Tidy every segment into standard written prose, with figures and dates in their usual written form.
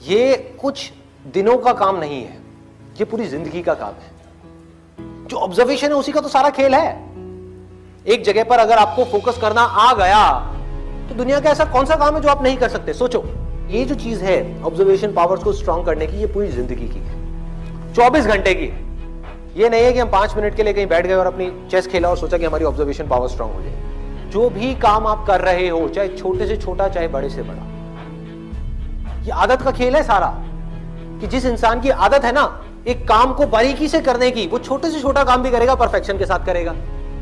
ये कुछ दिनों का काम नहीं है, ये पूरी जिंदगी का काम है। जो ऑब्जर्वेशन है उसी का तो सारा खेल है। एक जगह पर अगर आपको फोकस करना आ गया तो दुनिया का ऐसा कौन सा काम है जो आप नहीं कर सकते। सोचो, ये जो चीज है ऑब्जर्वेशन पावर्स को स्ट्रांग करने की, ये पूरी जिंदगी की है, 24 घंटे की है। ये नहीं है कि हम 5 मिनट के लिए कहीं बैठ गए और अपनी चेस खेला और सोचा कि हमारी ऑब्जर्वेशन पावर स्ट्रांग हो जाए। जो भी काम आप कर रहे हो, चाहे छोटे से छोटा चाहे बड़े से बड़ा, ये आदत का खेल है सारा। कि जिस इंसान की आदत है ना एक काम को बारीकी से करने की, वो छोटे से छोटा काम भी करेगा, परफेक्शन के साथ करेगा।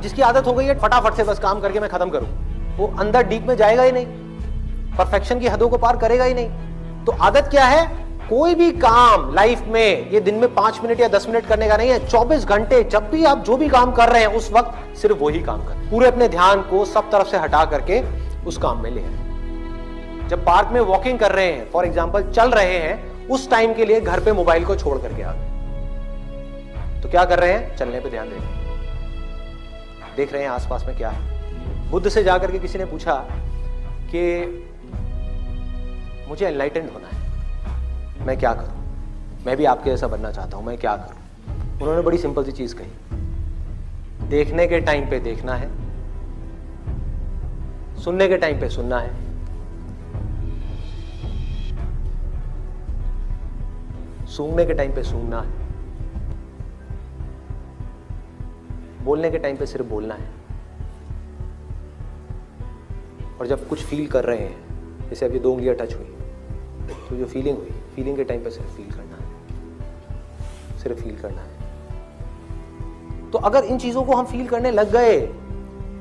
जिसकी आदत हो गई है फटाफट से बस काम करके मैं खत्म करूं, वो अंदर डीप में जाएगा ही नहीं, परफेक्शन की हदों को पार करेगा ही नहीं। तो आदत क्या है? कोई भी काम लाइफ में ये दिन में 5 मिनट या 10 मिनट करने का नहीं है, 24 घंटे जब भी आप जो भी काम कर रहे हैं उस वक्त सिर्फ वही काम करें। पूरे अपने ध्यान को सब तरफ से हटा करके उस काम में ले आए। जब पार्क में वॉकिंग कर रहे हैं, फॉर एग्जाम्पल चल रहे हैं, उस टाइम के लिए घर पे मोबाइल को छोड़ करके आ गए। तो क्या कर रहे हैं? चलने पे ध्यान दे रहे हैं, देख रहे हैं आसपास में क्या है। बुद्ध से जाकर के किसी ने पूछा कि मुझे एनलाइटेंड होना है, मैं क्या करूं? मैं भी आपके जैसा बनना चाहता हूं, मैं क्या करूं? उन्होंने बड़ी सिंपल सी चीज कही, देखने के टाइम पे देखना है, सुनने के टाइम पे सुनना है, सूंघने के टाइम पे सूंघना है, बोलने के टाइम पे सिर्फ बोलना है। और जब कुछ फील कर रहे हैं, जैसे अभी 2 उंगलियां टच हुई, तो जो फीलिंग हुई, फीलिंग के टाइम पे सिर्फ फील करना है, सिर्फ फील करना है। तो अगर इन चीजों को हम फील करने लग गए,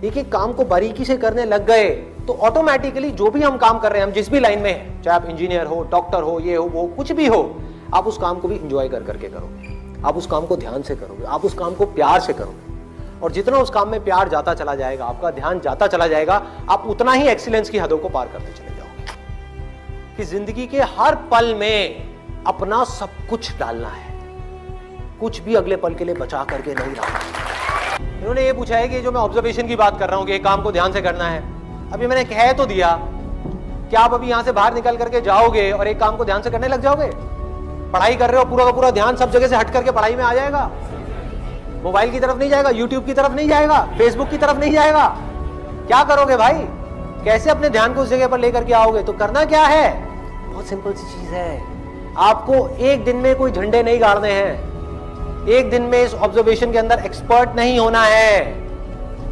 एक एक काम को बारीकी से करने लग गए, तो ऑटोमेटिकली जो भी हम काम कर रहे हैं, हम जिस भी लाइन में हैं, चाहे आप इंजीनियर हो, डॉक्टर हो, ये हो, वो कुछ भी हो, आप उस काम को भी इंजॉय कर करके करोगे, आप उस काम को ध्यान से करोगे, आप उस काम को प्यार से करोगे। और जितना उस काम में प्यार जाता चला जाएगा, आपका ध्यान जाता चला जाएगा, आप उतना ही एक्सीलेंस की हदों को पार करते चले जाओगे। कि जिंदगी के हर पल में अपना सब कुछ डालना है, कुछ भी अगले पल के लिए बचा करके नहीं रखना। इन्होंने ये पूछा है कि जो मैं ऑब्जर्वेशन की बात कर रहा हूं कि एक काम को ध्यान से करना है, अभी मैंने कह तो दिया कि आप अभी यहां से बाहर निकल करके जाओगे और एक काम को ध्यान से करने लग जाओगे? पढ़ाई कर रहे हो, पूरा का पूरा ध्यान सब जगह से हट करके पढ़ाई में आ जाएगा, मोबाइल की तरफ नहीं जाएगा, यूट्यूब की तरफ नहीं जाएगा, फेसबुक की तरफ नहीं जाएगा। क्या करोगे भाई? कैसे अपने ध्यान को उस जगह पर लेकर के आओगे? तो करना क्या है? बहुत सिंपल सी चीज है। आपको एक दिन में कोई झंडे नहीं गाड़ने हैं, एक दिन में इस ऑब्जर्वेशन के अंदर एक्सपर्ट नहीं होना है।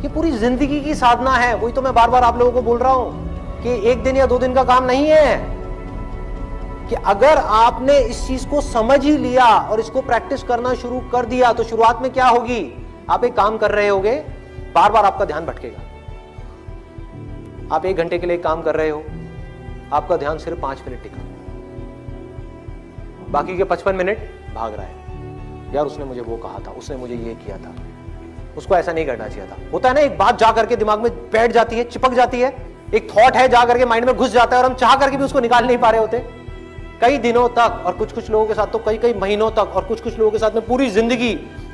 ये पूरी जिंदगी की साधना है। वही तो मैं बार बार आप लोगों को बोल रहा हूं कि एक दिन या 2 दिन का काम नहीं है। कि अगर आपने इस चीज को समझ ही लिया और इसको प्रैक्टिस करना शुरू कर दिया, तो शुरुआत में क्या होगी? आप एक काम कर रहे होगे, बार बार आपका ध्यान भटकेगा। आप 1 घंटे के लिए काम कर रहे हो, आपका ध्यान सिर्फ 5 मिनट टिका, बाकी के 55 मिनट भाग रहा है। यार उसने मुझे वो कहा था, उसने मुझे ये किया था, उसको ऐसा नहीं करना चाहिए था। होता है ना, एक बात जा करके दिमाग में बैठ जाती है, चिपक जाती है, एक थॉट है जा करके माइंड में घुस जाता है और हम चाह करके भी उसको निकाल नहीं पा रहे होते कई दिनों तक, और कुछ लोगों के साथ तो कई महीनों तक, और कुछ लोगों के साथ में पूरी जिंदगी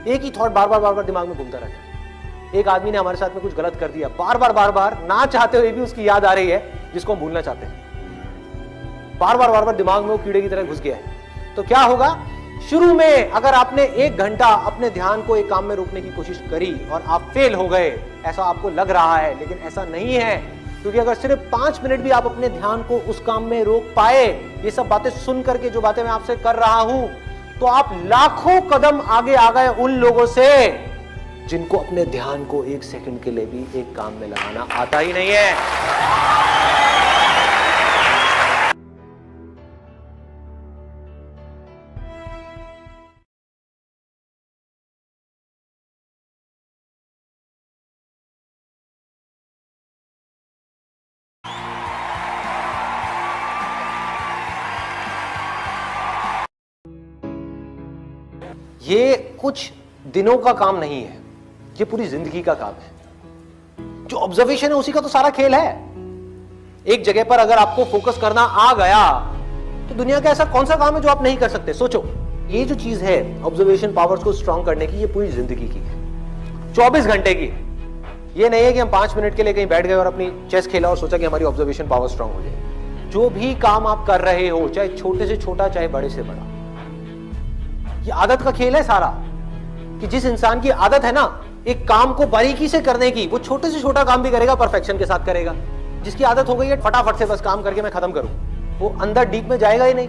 एक ही थॉट बार बार दिमाग में घूमता रहता है। एक आदमी ने हमारे साथ में कुछ गलत कर दिया, बार बार ना चाहते हुए भी उसकी याद आ रही है, जिसको हम भूलना चाहते हैं। बार बार दिमाग में वो कीड़े की तरह घुस गया है। तो क्या होगा? शुरू में अगर आपने 1 घंटा अपने ध्यान को एक काम में रोकने की कोशिश करी और आप फेल हो गए, ऐसा आपको लग रहा है, लेकिन ऐसा नहीं है। क्योंकि अगर सिर्फ 5 मिनट भी आप अपने ध्यान को उस काम में रोक पाए, ये सब बातें सुन करके जो बातें मैं आपसे कर रहा हूं, तो आप लाखों कदम आगे आ गए उन लोगों से जिनको अपने ध्यान को 1 सेकंड के लिए भी एक काम में लगाना आता ही नहीं है। ये कुछ दिनों का काम नहीं है, ये पूरी जिंदगी का काम है। जो ऑब्जर्वेशन है उसी का तो सारा खेल है। एक जगह पर अगर आपको फोकस करना आ गया, तो दुनिया का ऐसा कौन सा काम है जो आप नहीं कर सकते। सोचो, ये जो चीज है ऑब्जर्वेशन पावर्स को स्ट्रांग करने की, ये पूरी जिंदगी की है, 24 घंटे की है। ये नहीं है कि हम 5 मिनट के लिए कहीं बैठ गए और अपनी चेस खेला और सोचा कि हमारी ऑब्जर्वेशन पावर स्ट्रांग हो जाए। जो भी काम आप कर रहे हो, चाहे छोटे से छोटा चाहे बड़े से बड़ा, ये आदत का खेल है सारा। कि जिस इंसान की आदत है ना एक काम को बारीकी से करने की, वो छोटे से छोटा काम भी करेगा, परफेक्शन के साथ करेगा। जिसकी आदत हो गई है फटाफट से बस काम करके मैं खत्म करूं, वो अंदर डीप में जाएगा ही नहीं,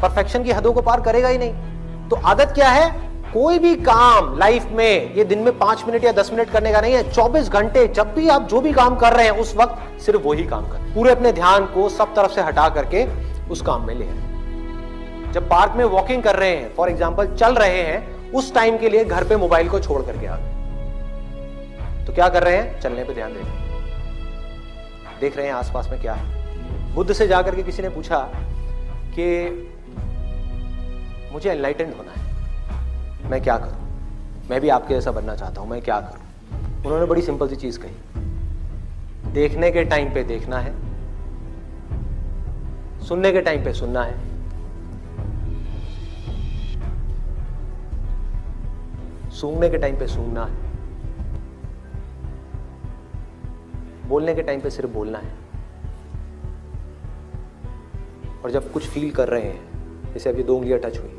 परफेक्शन की हदों को पार करेगा ही नहीं। तो आदत क्या है? कोई भी काम लाइफ में ये दिन में 5 मिनट या 10 मिनट करने का नहीं है, 24 घंटे जब भी आप जो भी काम कर रहे हैं उस वक्त सिर्फ वही काम करें। पूरे अपने ध्यान को सब तरफ से हटा करके उस काम में ले आए। जब पार्क में वॉकिंग कर रहे हैं, फॉर एग्जाम्पल चल रहे हैं, उस टाइम के लिए घर पे मोबाइल को छोड़ करके आ गए। तो क्या कर रहे हैं? चलने पे ध्यान दे रहे हैं, देख रहे हैं आसपास में क्या है। बुद्ध से जाकर के किसी ने पूछा कि मुझे एनलाइटेंड होना है, मैं क्या करूं? मैं भी आपके जैसा बनना चाहता हूं, मैं क्या करूं? उन्होंने बड़ी सिंपल सी चीज कही, देखने के टाइम पे देखना है, सुनने के टाइम पे सुनना है, सूंघने के टाइम पे सूंघना है, बोलने के टाइम पे सिर्फ बोलना है। और जब कुछ फील कर रहे हैं, जैसे अभी 2 उंगलियां टच हुई,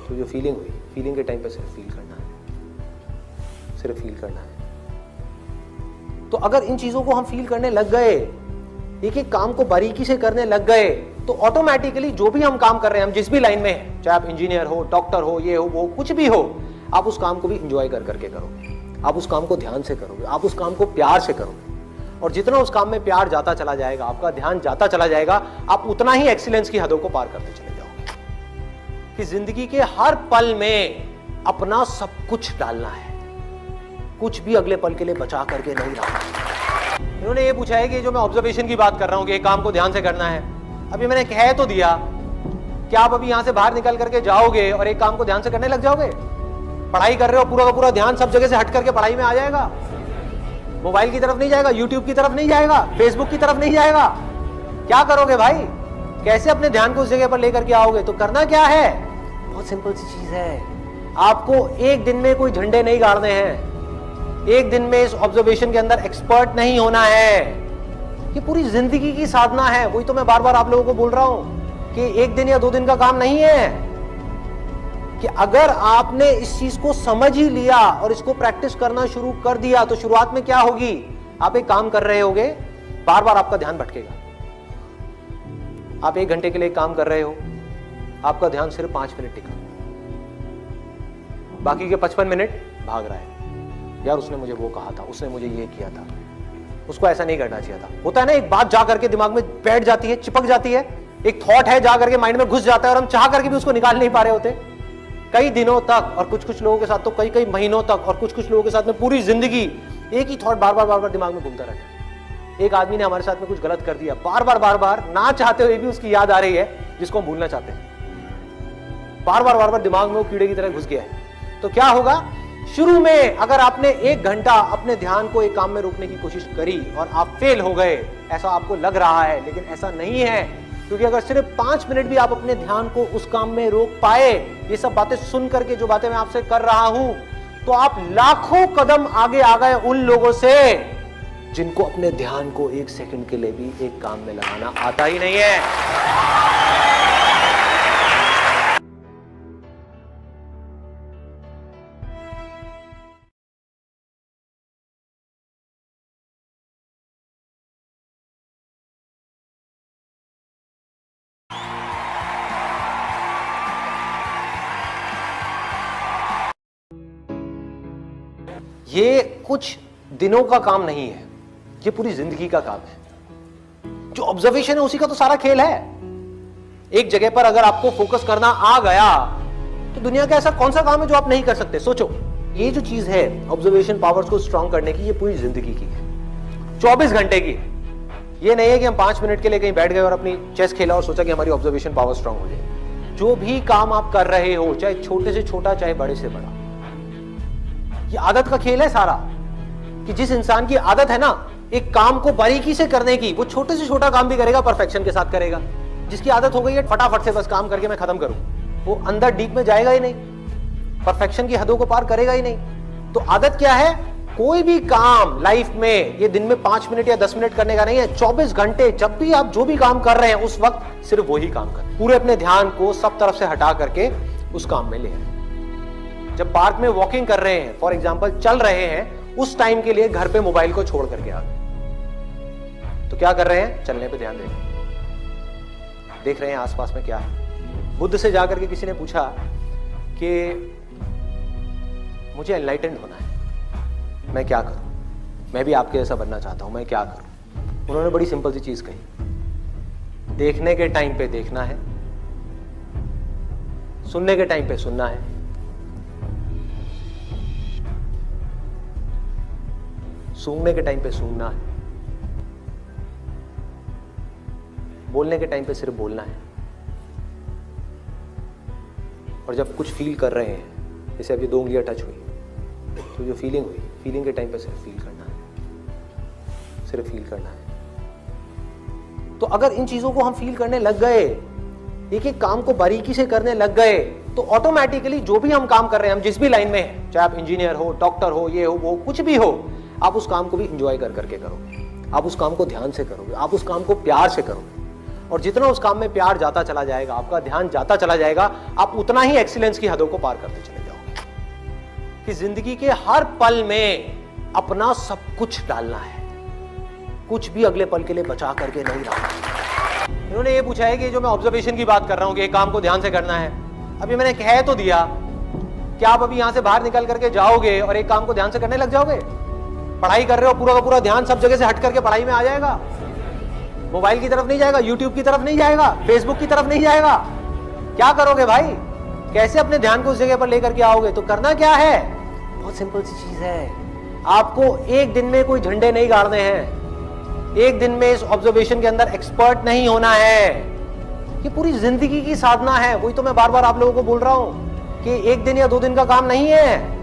तो जो फीलिंग हुई, फीलिंग के टाइम पे सिर्फ फील करना है, सिर्फ फील करना है। तो अगर इन चीजों को हम फील करने लग गए, एक एक काम को बारीकी से करने लग गए, तो ऑटोमेटिकली जो भी हम काम कर रहे हैं, हम जिस भी लाइन में हैं, चाहे आप इंजीनियर हो, डॉक्टर हो, ये हो, वो कुछ भी हो, आप उस काम को भी इंजॉय कर करके करोगे, आप उस काम को ध्यान से करोगे, आप उस काम को प्यार से करोगे। और जितना उस काम में प्यार जाता चला जाएगा, आपका ध्यान जाता चला जाएगा, आप उतना ही एक्सीलेंस की हदों को पार करते चले जाओगे। कि जिंदगी के हर पल में अपना सब कुछ डालना है, कुछ भी अगले पल के लिए बचा करके नहीं रखना। इन्होंने ये पूछा है कि जो मैं ऑब्जर्वेशन की बात कर रहा हूं कि एक काम को ध्यान से करना है, अभी मैंने कह तो दिया कि आप अभी यहां से बाहर निकल करके जाओगे और एक काम को ध्यान से करने लग जाओगे? पढ़ाई कर रहे हो, पूरा का पूरा ध्यान सब जगह से हट करके पढ़ाई में आ जाएगा, मोबाइल की तरफ नहीं जाएगा, यूट्यूब की तरफ नहीं जाएगा, फेसबुक की तरफ नहीं जाएगा। क्या करोगे भाई? कैसे अपने ध्यान को उस जगह पर लेकर के आओगे? तो करना क्या है? बहुत सिंपल सी चीज है, आपको एक दिन में कोई झंडे नहीं गाड़ने हैं, एक दिन में इस ऑब्जर्वेशन के अंदर एक्सपर्ट नहीं होना है। ये पूरी जिंदगी की साधना है। वही तो मैं बार बार आप लोगों को बोल रहा हूं कि एक दिन या 2 दिन का काम नहीं है। कि अगर आपने इस चीज को समझ ही लिया और इसको प्रैक्टिस करना शुरू कर दिया, तो शुरुआत में क्या होगी? आप एक काम कर रहे होगे, बार बार आपका ध्यान भटकेगा। आप 1 घंटे के लिए काम कर रहे हो, आपका ध्यान सिर्फ 5 मिनट टिका, बाकी के 55 मिनट भाग रहा है। यार उसने मुझे वो कहा था, उसने मुझे ये किया था, उसको ऐसा नहीं करना चाहिए था। होता है ना, एक बात जा करके दिमाग में बैठ जाती है, चिपक जाती है, एक थॉट है जा करके माइंड में घुस जाता है और हम चाह करके भी उसको निकाल नहीं पा रहे होते कई दिनों तक, और कुछ लोगों के साथ तो कई महीनों तक, और कुछ लोगों के साथ में पूरी जिंदगी एक ही थॉट बार बार दिमाग में घूमता रहता है। एक आदमी ने हमारे साथ में कुछ गलत कर दिया, बार बार ना चाहते हुए भी उसकी याद आ रही है, जिसको हम भूलना चाहते हैं। बार बार दिमाग में वो कीड़े की तरह घुस गया है। तो क्या होगा? शुरू में अगर आपने 1 घंटा अपने ध्यान को एक काम में रोकने की कोशिश करी और आप फेल हो गए, ऐसा आपको लग रहा है, लेकिन ऐसा नहीं है। क्योंकि अगर सिर्फ 5 मिनट भी आप अपने ध्यान को उस काम में रोक पाए, ये सब बातें सुन करके जो बातें मैं आपसे कर रहा हूं, तो आप लाखों कदम आगे आ गए उन लोगों से जिनको अपने ध्यान को 1 सेकंड के लिए भी एक काम में लगाना आता ही नहीं है। ये कुछ दिनों का काम नहीं है, ये पूरी जिंदगी का काम है। जो ऑब्जर्वेशन है उसी का तो सारा खेल है। एक जगह पर अगर आपको फोकस करना आ गया, तो दुनिया का ऐसा कौन सा काम है जो आप नहीं कर सकते? सोचो, ये जो चीज है ऑब्जर्वेशन पावर्स को स्ट्रांग करने की, ये पूरी जिंदगी की है, 24 घंटे की है। ये नहीं है कि हम 5 मिनट के लिए कहीं बैठ गए और अपनी चेस खेला और सोचा कि हमारी ऑब्जर्वेशन पावर स्ट्रांग हो जाए। जो भी काम आप कर रहे हो, चाहे छोटे से छोटा चाहे बड़े से बड़ा, ये आदत का खेल है सारा। कि जिस इंसान की आदत है ना एक काम को बारीकी से करने की, वो छोटे से छोटा काम भी करेगा, परफेक्शन के साथ करेगा। जिसकी आदत हो गई है फटाफट से बस काम करके मैं खत्म करूं, वो अंदर डीप में जाएगा ही नहीं, परफेक्शन की हदों को पार करेगा ही नहीं। तो आदत क्या है? कोई भी काम लाइफ में ये दिन में 5 मिनट या 10 मिनट करने का नहीं है। 24 घंटे जब भी आप जो भी काम कर रहे हैं उस वक्त सिर्फ वही काम करें। पूरे अपने ध्यान को सब तरफ से हटा करके उस काम में ले आए। जब पार्क में वॉकिंग कर रहे हैं, फॉर एग्जाम्पल चल रहे हैं, उस टाइम के लिए घर पे मोबाइल को छोड़ करके आ गए। तो क्या कर रहे हैं? चलने पे ध्यान दे रहे हैं, देख रहे हैं आसपास में क्या है। बुद्ध से जाकर के किसी ने पूछा कि मुझे एनलाइटेंड होना है, मैं क्या करूं? मैं भी आपके जैसा बनना चाहता हूं, मैं क्या करूं? उन्होंने बड़ी सिंपल सी चीज कही, देखने के टाइम पे देखना है, सुनने के टाइम पे सुनना है, सूंघने के टाइम पे सूंघना है, बोलने के टाइम पे सिर्फ बोलना है। और जब कुछ फील कर रहे हैं, जैसे अभी 2 उंगलियां टच हुई, तो जो फीलिंग हुई, फीलिंग के टाइम पे सिर्फ फील करना है, सिर्फ फील करना है। तो अगर इन चीजों को हम फील करने लग गए, एक एक काम को बारीकी से करने लग गए, तो ऑटोमेटिकली जो भी हम काम कर रहे हैं, हम जिस भी लाइन में हैं, चाहे आप इंजीनियर हो, डॉक्टर हो, ये हो, वो कुछ भी हो, आप उस काम को भी इंजॉय कर करके करोगे, आप उस काम को ध्यान से करोगे, आप उस काम को प्यार से करोगे। और जितना उस काम में प्यार जाता चला जाएगा, आपका ध्यान जाता चला जाएगा, आप उतना ही एक्सीलेंस की हदों को पार करते चले जाओगे। कि जिंदगी के हर पल में अपना सब कुछ डालना है, कुछ भी अगले पल के लिए बचा करके नहीं रखना। इन्होंने ये पूछा है कि जो मैं ऑब्जर्वेशन की बात कर रहा हूं कि एक काम को ध्यान से करना है, अभी मैंने कह तो दिया, क्या आप अभी यहां से बाहर निकल करके जाओगे और एक काम को ध्यान से करने लग जाओगे? पढ़ाई कर रहे हो, पूरा का पूरा ध्यान सब जगह से हट करके पढ़ाई में आ जाएगा, मोबाइल की तरफ नहीं जाएगा, यूट्यूब की तरफ नहीं जाएगा, फेसबुक की तरफ नहीं जाएगा। क्या करोगे भाई? कैसे अपने ध्यान को उस जगह पर लेकर के आओगे? तो करना क्या है? बहुत सिंपल सी चीज है। आपको एक दिन में कोई झंडे नहीं गाड़ने हैं, एक दिन में इस ऑब्जर्वेशन के अंदर एक्सपर्ट नहीं होना है। ये पूरी जिंदगी की साधना है। वही तो मैं बार बार आप लोगों को बोल रहा हूं कि एक दिन या 2 दिन का काम नहीं है।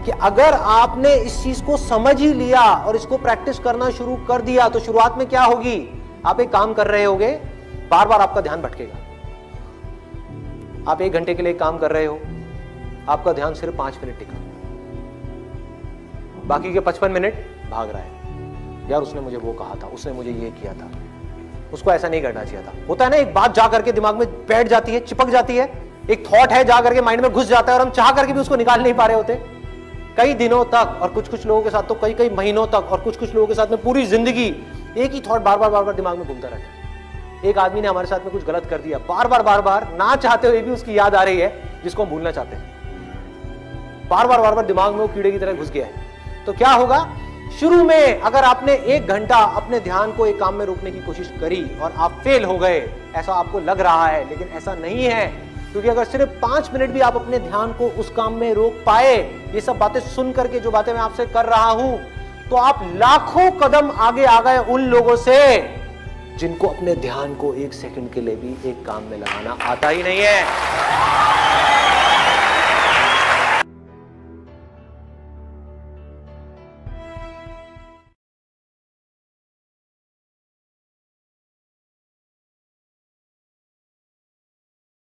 कि अगर आपने इस चीज को समझ ही लिया और इसको प्रैक्टिस करना शुरू कर दिया, तो शुरुआत में क्या होगी? आप एक काम कर रहे होगे, बार बार आपका ध्यान भटकेगा। आप 1 घंटे के लिए काम कर रहे हो, आपका ध्यान सिर्फ 5 मिनट टिका, बाकी के 55 मिनट भाग रहा है। यार उसने मुझे वो कहा था, उसने मुझे ये किया था, उसको ऐसा नहीं करना चाहिए था। होता है ना, एक बात जा करके दिमाग में बैठ जाती है, चिपक जाती है, एक थॉट है जा करके माइंड में घुस जाता है और हम चाह करके भी उसको निकाल नहीं पा रहे होते कई दिनों तक, और कुछ लोगों के साथ तो कई महीनों तक, और कुछ लोगों के साथ में पूरी जिंदगी एक ही थॉट बार बार दिमाग में घूमता रहता है। एक आदमी ने हमारे साथ में कुछ गलत कर दिया, बार बार ना चाहते हुए भी उसकी याद आ रही है, जिसको हम भूलना चाहते हैं। बार बार दिमाग में वो कीड़े की तरह घुस गया है। तो क्या होगा? शुरू में अगर आपने 1 घंटा अपने ध्यान को एक काम में रोकने की कोशिश करी और आप फेल हो गए, ऐसा आपको लग रहा है, लेकिन ऐसा नहीं है। क्योंकि अगर सिर्फ 5 मिनट भी आप अपने ध्यान को उस काम में रोक पाए, ये सब बातें सुन करके जो बातें मैं आपसे कर रहा हूं, तो आप लाखों कदम आगे आ गए उन लोगों से जिनको अपने ध्यान को 1 सेकंड के लिए भी एक काम में लगाना आता ही नहीं है।